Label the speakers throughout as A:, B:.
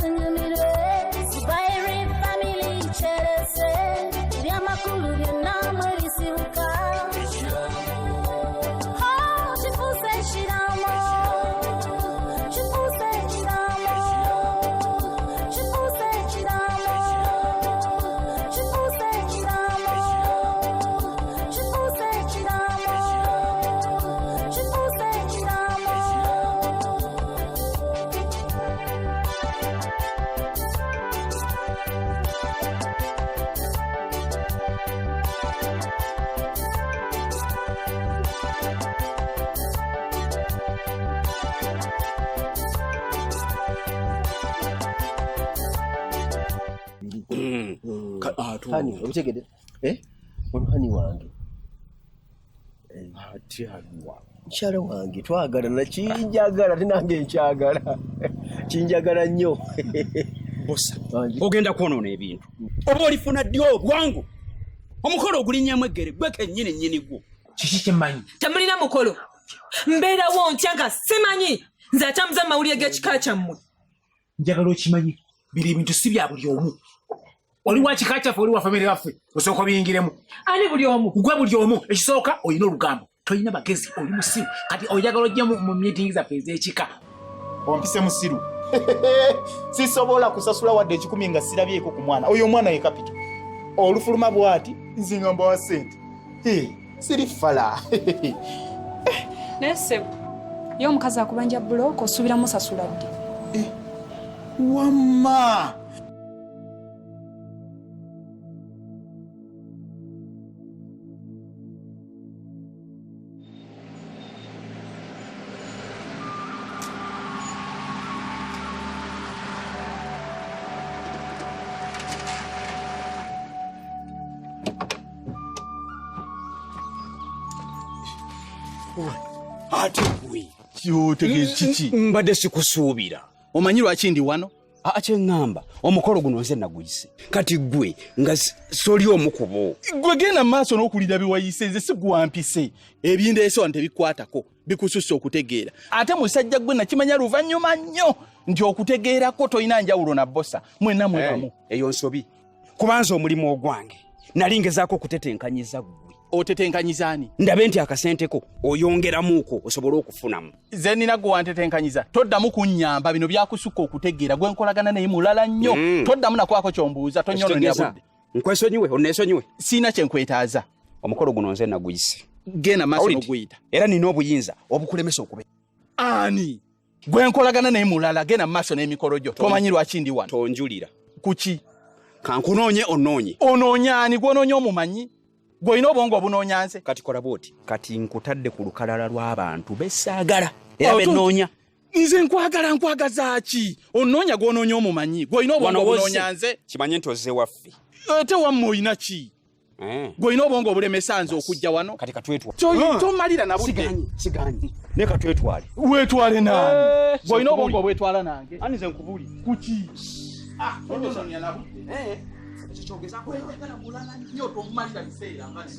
A: tunyumirwe Sibairi family cherese Byamakulu byonna mwerisibuka Chifuse shiramo Chifuse shiramo Chifuse shiramo Chifuse shiramo Chifuse shiramo Chifuse shiramo
B: Hani obutegede ono hani wange
C: ati alwa
B: mukyala wange twagalana kinjagala tinange nkyagala kinjagala nnyo
C: bosa ogenda kwonoona ebintu oba olifuna ddi obwangu omukolo ogulinnyamu eggere gwe kennyini nnyini gwo kiki kyemmanyi
D: temulina mukolo mbeerawo ntya nga simanyi nze atambuza amawulire g'ekika kyammwe
C: njagala okimanyi biri ebintu si bya buli omu oli wa kika kyaffe oli wa famire waffe osooka obiyingiremu
D: ani buli omu
C: gwe buli omu ekisooka olina olugambo tolina magezi oli musiru kati oyagala ojja mu meeting zaffe ez'ekika
E: ompise musiru sisobola kusasula wadde 10 nga sirabyeko ku mwana oyo omwana ye kapito olufuluma bwati nzinga mbawa sente siri fala
F: nese yo omukazi akubanja buloko osubira musasula ddi
E: wamma
C: ate gwe
E: kyotegezi kiki
C: mbadde sikusuubira
E: omanyi lwaki ndi wano
C: kyeŋŋamba omukolo guno nze naguyise kati gwe nga soli omu ku bo
E: gwe genda mu maaso n'okulira biwayise nze si gwampise ebindeese wano tebikwatako bikususse okutegeera ate musajja gwe nakimanya luvannyuma nnyo nti okutegeerako tolina njawulo na bosa mwenna mwebamu
C: eyo nsobi kubanza omulimu ogwange nali ngezaako okutetenkanyiza gwe
E: otetenkanyizaani
C: ndabe nti akasenteko oyongeramuuko osobole okufunamu
E: ze nnina gwe wantetenkanyiza toddamu kunnyamba bino byakusukka okutegeera gwe nkolagana naye mulala nnyo toddamu nakwako kyombuuza tonyononera budde
C: nkwesonyiwe onneesonyiwe
E: siina kyenkwetaaza
C: omukolo guno nze naguyise
E: genda maaso n'oguyita
C: era nina obuyinza obukulemesa okube
E: ani gwe nkolagana naye mulala genda maaso n'emikolo gyo tomanyi lwaki ndi wano
C: tonjulira
E: kuki
C: kankunoonye onoonye
E: onoonyaani gwonoonye omumanyi gw'olina obwongo obunoonya nze
C: kati kola bwoti kati nkutadde ku lukalala lw'abantu bessaagala era bennoonya
E: nze nkwagaza ki onoonya gw'onoonya omumanyi gw'olina obwongo obunoonya nze
C: kimanye nti ozze waffe
E: ate wamma olina ki gw'olina obwongo obulemesa nze okujja wano
C: kati katwetwale
E: tomalira na budde
C: siganyi ne katwetwale
E: weetwale naani gw'olina obwongo obwetwala nange
C: ani nze nkubuli
E: kuki tononya na budde kyogezako oyagala mulala nnyo tomumalira biseera nga ne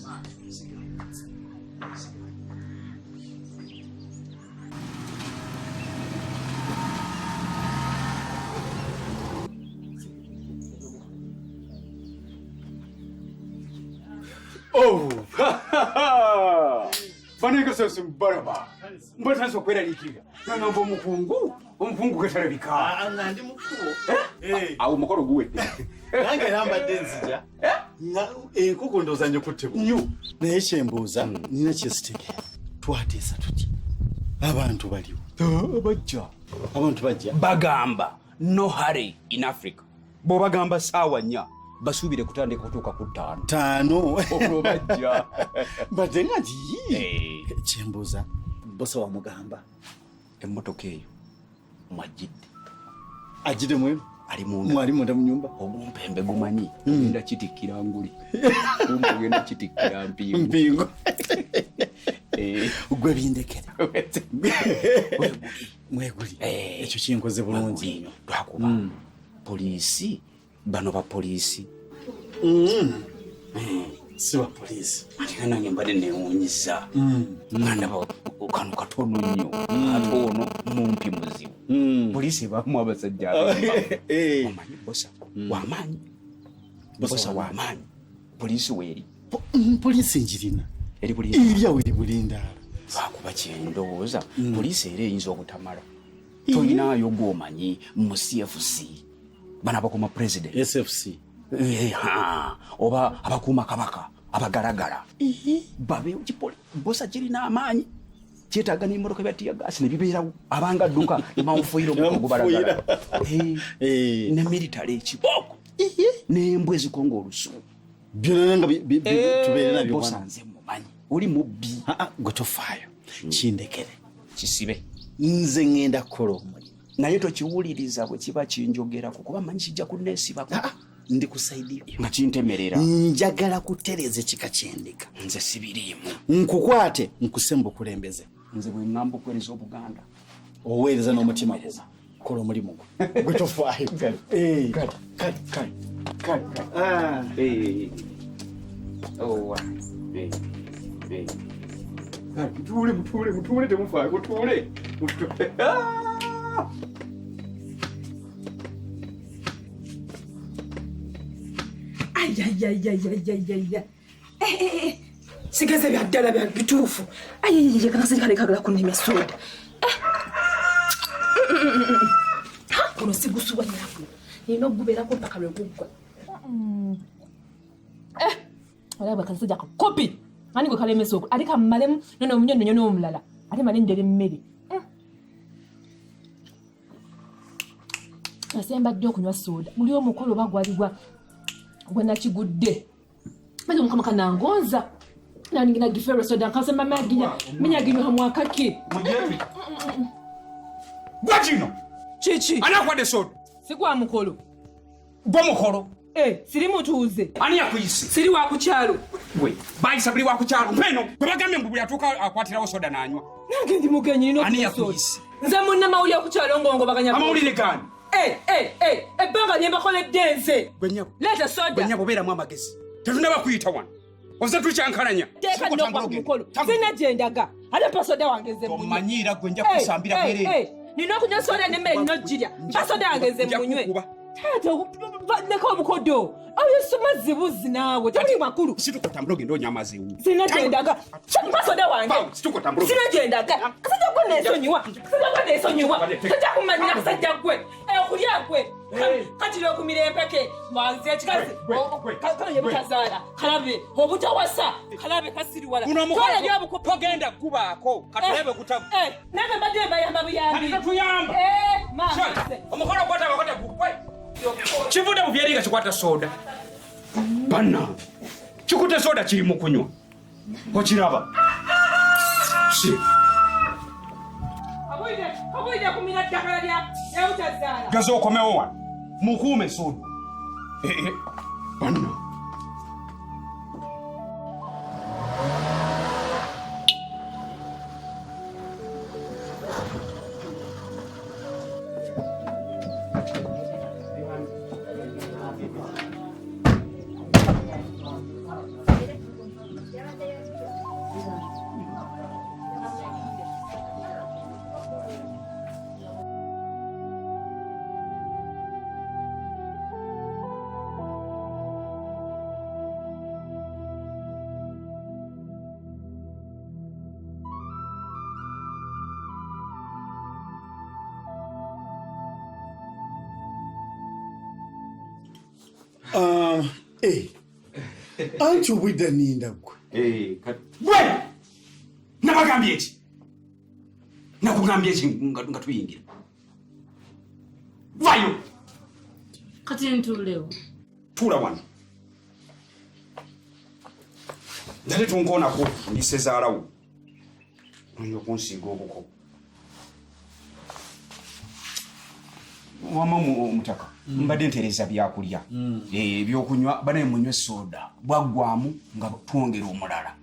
C: Faneka sasa mbaraba. Mbona sasa kweralikiga? Nanga omukungu ketalabika.
G: Ndi mukuru.
C: Awo mukoro guwe.
G: Nange namba denzija. Enkoko ndoza nyo kutebo. Naye kyembuuza nina kyesitegera. Twatesa tuti. Abantu baliwo. Abantu bajja.
C: Bagamba no hurry in Africa. Bo bagamba sawa nya. Basubire kutandika kutuuka ku 5 okulobajja
G: badde nga kyembuuza bosa wamugamba
C: emmotoka eyo
G: mwajjidde mwemu mwali munda mu nyumba
C: omumpembe gumanyi ogenda kitikkira nguli ogenda kitikkira
G: mpingo gwe bindekere mweguli ekyo kinkoze bulungi
C: lwakuba poliisi bano ba poliisi
G: si wa poliisi.
C: Ate nange mbadde neewuunyisa. Ngandaba kano katono nnyo. Ate ono mumpi muzibu. Poliisi ebaamu abasajja abiri. Omanyi bosa w'amaanyi. Bosa w'amaanyi. Poliisi weeri.
G: Poliisi njirina.
C: Eri bulindaala.
G: Eriawo eri bulindaala.
C: Lwakuba kyendowooza poliisi era eyinza obutamala. Tolinaayo gw'omanyi mu CFC. Bano abakuuma president.
G: SFC.
C: Oba abakuuma kabaka abagalagala. Babe bosa kirina amaanyi. Kyetaaga n'emmotoka bya tiyagaasi ne bibeerawo abanga dduka manfuiro mugobalagala. Ne military ekibooko. N'embwa ezikonga olusuku.
G: Byonna nga tubeere nabyo.
C: Bosa nze mumanyi. Oli mubbi.
G: Gwe tofaayo. Kindekere.
C: Kisibe.
G: Nze ngenda kukola omulimu.
C: Naye tokiwuliriza bwe kiba kinjogerako kuba manyi kijja kunneesibako.
G: Ndi kusaidia.
C: Nga kintemerera.
G: Njagala kutereza ekika ky'endiga.
C: Nze sibiriimu.
G: Nkukwate nkusemba okulembeze.
C: Nze bwe ngamba okuweereza Obuganda.
G: Oweereza n'omutima gwo. Kola omulimu gwo. Gwe tofaayo.
C: Mutuule temufaayo. Mutuule.
D: Sigaze byaddala bya bituufu. Ayiyeye kanasiri kale kagala kunnema soda. Kuno sigusuwa nyako. Nino gubeerako mpaka lwe guggwa. Olaba kasajja kopi. Ani gwe kalemesa okwo. Ali kammalemu nono omunyonyo n'omulala. Ate male ndere mmere. Asemba ddyo okunywa soda. Muli omukolo bagwaligwa. Gwe nakigudde. Maze omukama kanangonza. Nani ngina gifero soda nkasema maginya. Minya ginyo hamwakaki.
C: Mujebi. Gwajino.
D: Chichi.
C: Anakwade soda.
D: Sigwa mukolo.
C: Gwa mukolo.
D: Siri mutuuze.
C: Ani yakuyise?
D: Siri wa kukyalo.
C: Gwe. Bayisa buli wa kukyalo. Mpeno. Gwe bagambye mbu buli atuuka akwatirawo soda n'anywa.
D: Nange ndi mugenyi nino.
C: Ani yakuyise?
D: Nze munna mawulire kukyalo ngongo baganya.
C: Amawulire gani?
D: Ebbanga lye mbakoledde nze.
C: Gwenyabo.
D: Leeta soda.
C: Gwenyabo beeramu amagezi. Tetunaba kuyita wano. Oze tukyankalanya.
D: Teeka nnyo kwa mukolo. Sina gye ndaga. Ate mpa soda wange nze munywe.
C: Omanyiira gwe nja kusambira bwerere.
D: Nina okunywa soda n'emmere nino girya. Mpa soda wange nze munywe. Taata leka obukodo. Oyo sumazzi buzzi naawe. Tuli makulu.
C: Situkotambula ogenda onywa amazzi.
D: Sina gye ndaga. Mpa soda wange.
C: Situkotambula.
D: Sina gye ndaga. Kasajja gwe neesonyiwa. Tajja kumanyira kasajja gwe. Okulya gwe. Kati lw'okumira empeke. Mwanzi ekikazi. Kale butazaala. Kalabe. Obutawasa. Kalabe kasiriwala.
C: Togenda kubaako. Katulebe kutabu.
D: Nange mbadde bayamba buyambi.
C: Katuyamba.
D: Maze.
C: Omukolo gwata gukwe. Kivude mu byeringa kikwata soda. Bana. Kikutte soda kiri mu kunywa. Okiraba. Si.
D: Abuyide kumira ddagala lya ewutazaala.
C: Gaza okomewo wano. Mukuume soda. Bana.
G: Anti obwidda ninda gwe.
C: Gwe! Nabagambye eki? Nakugambye eki nga tuyingira? Vayo!
D: Kati ntuulewo.
C: Tuula wano. Nate tunkoonako ndisezaalawo. Nonyo kunsiiga obuko. Wama omutaka. Mbadde ntereza byakulya. Ebyokunywa banaye munywe soda. Bwaggwamu nga twongera omulala.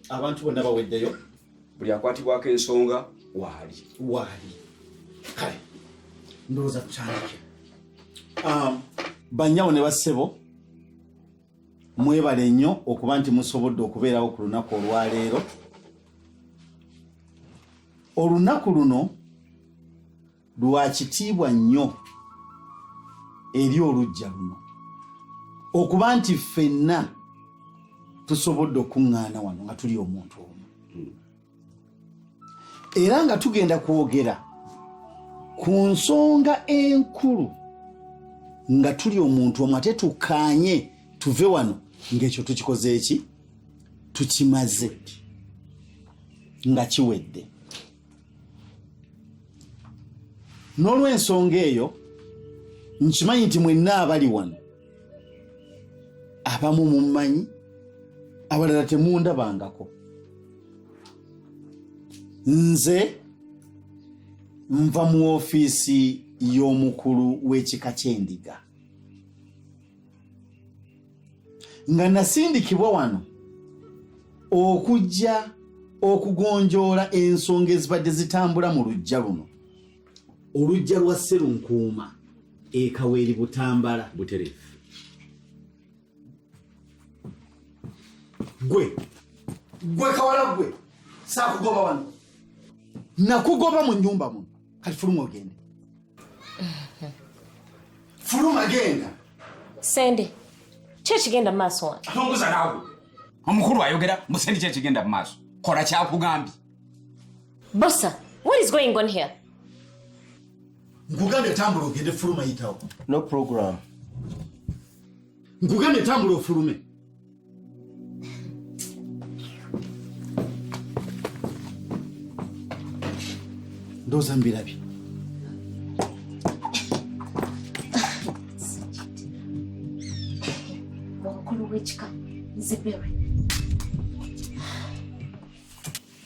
G: Abantu bonna baweddeyo.
C: Buli akwatibwako ensonga waali.
G: Kale. Ndowooza tutandike. Bannyawo ne bassebo mwebale nnyo okuba nti musobodde okubeerawo ku lunaku olwaleero. Olunaku luno lwa kitiibwa nnyo eri oluggya luno okuba nti ffenna tusobodde okuŋŋaana wano nga tuli omuntu omu, era nga tugenda kwogera ku nsonga enkulu nga tuli omuntu omu ate tukaanye tuve wano ng'ekyo tukikoze eki tukimaze nga kiwedde. N'olw'ensonga eyo nkimanyi nti mwenna abali wano abamu mummanyi, abalala temundabangako. Nze nva mu ofiisi y'omukulu w'ekika ky'endiga nga nasindikibwa wano okujja okugonjoola ensonga ezibadde zitambula mu luggya luno, oluggya lwa Sserunkuuma Kaweeri Butambala Butereevu. Gwe kawala gwe saakugoba wano, nakugoba mu nnyumba muno, kati fuluma ogende. Fuluma genda.
H: Sende kye kigenda mu maaso wange.
C: Atongoza naawe omukulu ayogera musendi kye kigenda mu maaso, kola kyakugambye.
H: Bossa, what is going on here?
G: Nkugambye tambula ogende, fuluma yitawo.
B: No program.
G: Nkugambye tambula ofulume. Ndowooza mbirabye.
H: Omukulu w'ekika Nzibere.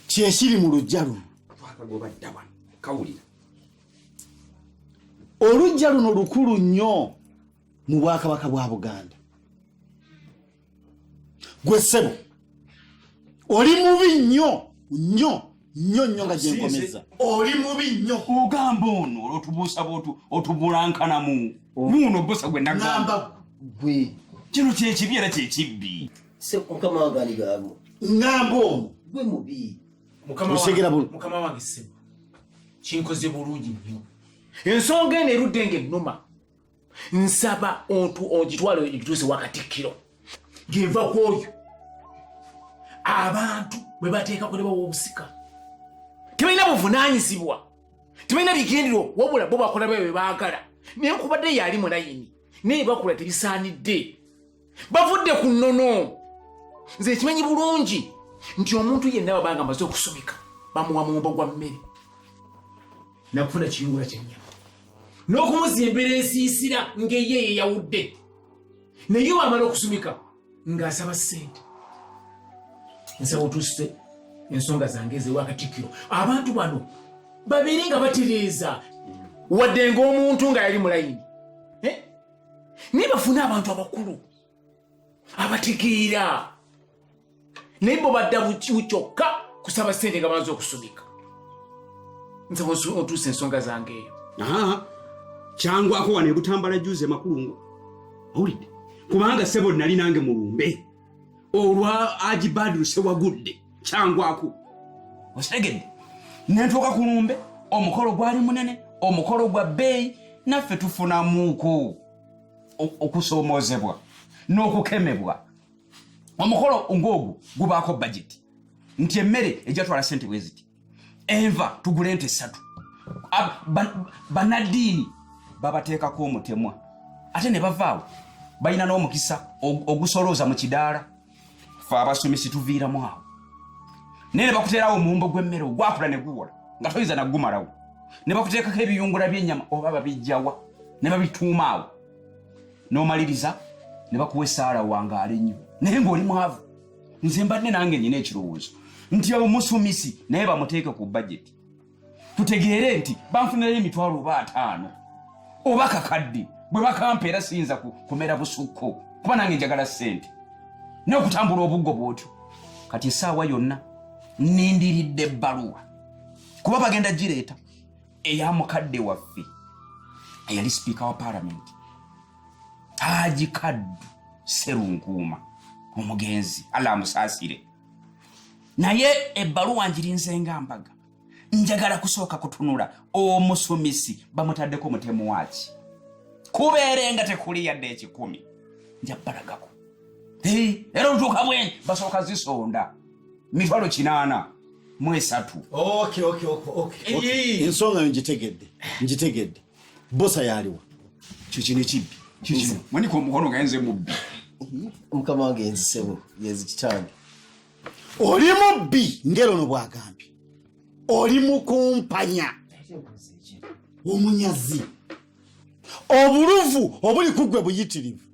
G: Kyekiri mu luggya luno.
C: Twakagoba dda wano kawulira.
G: Oluggya luno lukulu nnyo mu Bwakabaka bwa Buganda. Gwe ssebo oli mubi nnyo nga gyenkomeza. Oli mubi nnyo.
C: Ogamba ono otubuusa bw'otu otubulankanamu. Nuno bosa gwe nagamba.
B: Gwe
C: Kino kyekibi era kyekibbi.
B: se mukama wange ali gaamu.
G: Ngamba omwo.
B: Gwe mubi.
I: Mukama wange ssebo kinkoze bulungi nnyo. Ensonga eno erudde ng'ennuma. Nsaba ogitwale ogituuse Wakatikkiro ng'enva ku oyo abantu bwe bateekako ne bawa obusika tebalina buvunaanyizibwa, tebalina bigendero, wabula bo bakola bwe baagala. Naye nkubadde yali mu layini naye bakola tebisaanidde, bavudde ku nnono. Nze ekimanyi bulungi nti omuntu yenna babanga amaze okusomeka bamuwa muwumbo gwa mmere nakufuna kiyungula kyennyama n'okumuzimbira ensiisira ng'eye yeyawudde, naye wamala okusumika ng'asaba ssente. Nsaba otuuse ensonga zange ezewa Katikkiro, abantu bano babeere nga batereeza wadde ng'omuntu nga yali mulayini, naye bafune abantu abakulu abategeera, naye bo badda bukyokka kusaba ssente nga bamaze okusumika. Nsaba otuuse ensonga zange eyo.
C: Kyangwako wano e Butambala juze makulungo. Owulidde? Kubanga ssebo nali nange mulumbe olwa Ajibadu sewagudde kyangwako. Osegedde nentuuka ku lumbe, omukolo gwali munene, omukolo gwa bbeeyi, naffe tufunamuuko okusoomozebwa n'okukemebwa. Omukolo ng'ogwo gubaako budget nti emmere ejjatwala ssente bwe ziti, enva tugula ente 3, banaddiini babateekako omutemwa, ate ne bavaawo balina n'omukisa ogusolooza mu kidaala. Ffe abasomesi tuviiramu awo naye ne bakuteerawo omuwumbo gw'emmere ogwakula ne guwola nga toyinza naggumalawo, ne bakuteekako ebiyungula by'ennyama oba babijjawa ne babituuma awo, n'omaliriza ne bakuwa essaala wangaale nnyo naye ng'oli mwavu. Nze mbadde nange nnyina ekirowoozo nti omusumisi naye bamuteeke ku budget, tutegeere nti banfunirayo emitwalo oba 5 oba kakadde, bwe bakampa era siyinza kumera busukko kuba nange njagala ssente n'okutambula obuggo bw'otyo. Kati essaawa yonna nindiridde ebbaluwa kuba bagenda gireeta eya mukadde waffe eyali sipiika wa paalamenti Haji Kaddu Sserunkuuma omugenzi Allah amusaasire naye ebbaluwa ngirinze ng'ambaga njagala kusooka kutunula omusomesi bamutaddeko mutemu waaki kubeerenga tekuli yadde ekikumi njabbalagako era olutuuka bwenyi basooka zisonda mitwalo 83
G: ensonga yo ngitegedde bosa yaliwa
C: kiki nekibbi mwanika omukono gayenze mubbi
B: mukama wange enzisebo yezi kitange
G: oli mubbi ngerono bwagambye oli mukumpanya omunyazi obuluvu obuli kugwe buyitirivu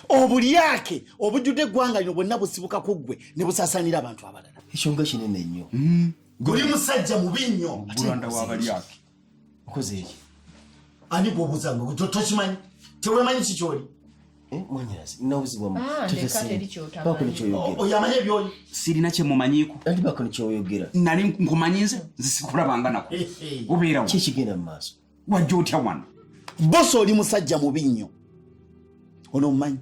G: obulyake obujjudde eggwanga lino bwonna busibuka kugwe ne busaasaanira abantu abalala
B: ekyo nga kinene nnyo
G: guli musajja mubi nnyo
C: bulanda w'abalyake
B: okoze eki
G: ani bw'obuzanga tokimanyi tewemanyi kikyoli
B: mwanyirazi nina obuzibu
G: oyo amanyi ebyoli
C: sirina kyemumanyiiko
B: andi bako nekyoyogera
C: nali nkumanyi nze nzisikulabanga nako obeerawo
B: kikigenda mu maaso
C: wajja otya wano
G: bosi oli musajja mubi nnyo ono omumanyi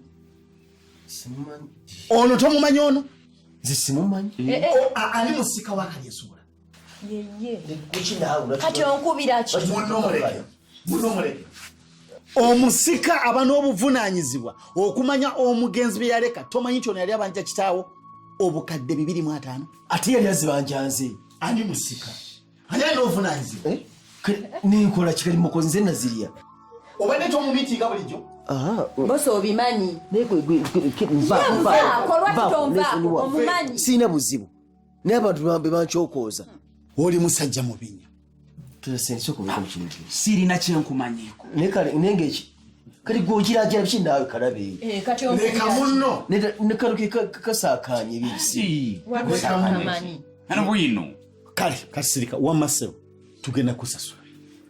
B: simumanyi
G: ono tomumanyi ono
B: nze simumanyi
G: ali musika wakalyesuula
A: kati onkubira ki
G: munomuleke omusika aba n'obuvunaanyizibwa okumanya omugenzi bye yaleka tomanyi nti ono yali abanja kitaawo obukadde 250
B: ate yali azibanjanze
G: ani musika ani ali n'obuvunaanyizibwa
B: nenkola kikali mukozi nze nazirya
G: obadde tomumiitinga bulijjo
A: bosi obimanyi omumanyi
B: siina buzibu naye abantu bebankyokooza
G: oli musajja mubi nnyo
C: sirina kyenkumanyiiko
B: naye ngeki kati gwokirajala biki naawe kalabe
G: leka munno
B: nekaluke kasaakanye ebisi
C: ano bwino
G: kale kasirika wammasebo tugenda kusasula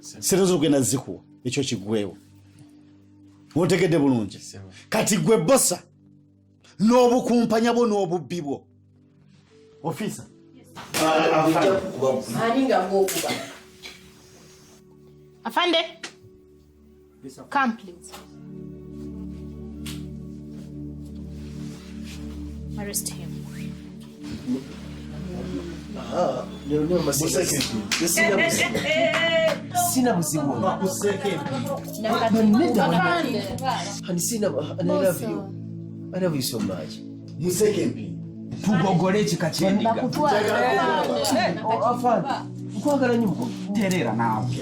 G: sente zokugenda zikuwa ekyo kigwewo otegedde bulungi kati gwe bosa n'obukumpanya bwo n'obubbi bwo ofiisa
A: ani nga bwokuba
F: Afande. Come, please. Arrest him.
B: sina buzibu I love you so much.
G: musekempi
C: tugogole ekika kyendiga
B: nkwagala nnyo muko
C: terera naawe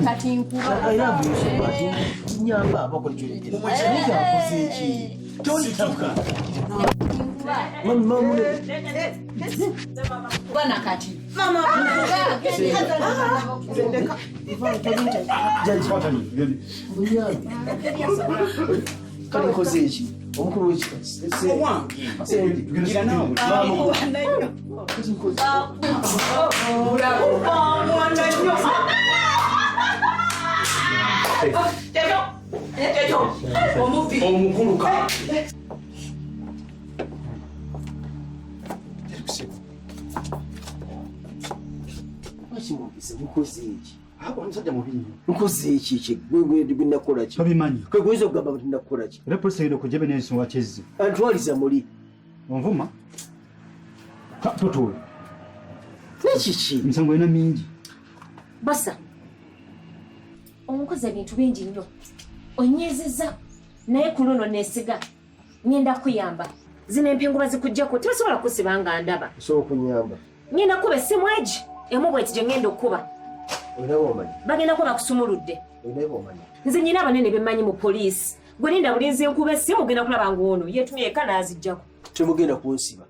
A: kati nkuba
B: I love you so much. Nyamba abako nikyoleetera akoze eki tolituka
A: bwana kati
B: kale nkoze eki omukulu
C: gira naawe omukuluka
B: mukoze eki
J: omusajja mubi nnyo
B: nkoze eki gwenakola ki
J: tobimanyi
B: kweguyinza okugamba nti nakukola ki
J: era polisi egenda okujja benensi wakyezze
B: antwaliza muli
J: onvuma totuula
B: nekiki
J: emisango erina mingi
H: Bosa, omukozi ebintu bingi nnyo onyezeza naye ku luno neesiga ngenda kuyamba zino empingu bazikuggyako tebasobola kusiba nga ndaba
B: osobola okunyamba
H: ngenda kuba essimu egi emu bweti gye ngenda okuba
B: olina bwomanyi
H: bagenda kuba bakusumuludde
B: olina bwomanyi
H: nze nyina abanene bemmanyi mu poliisi gwe linda bulinzi enkuba essimu genda kulaba ng'ono yeetumye eka n'aziggyako
B: temugenda kunsiba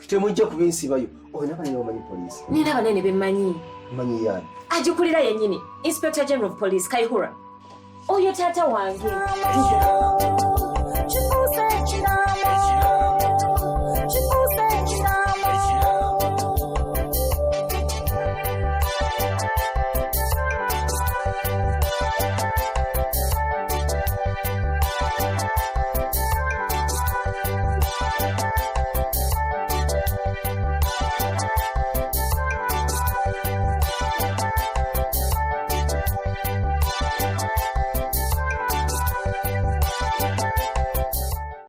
B: temujja kubinsibayo olina banene bamanyi poliisi
H: nina abanene bemmanyi
B: manyi yaani
H: agikulira yennyini inspector general of police Kaihura oyo taata wange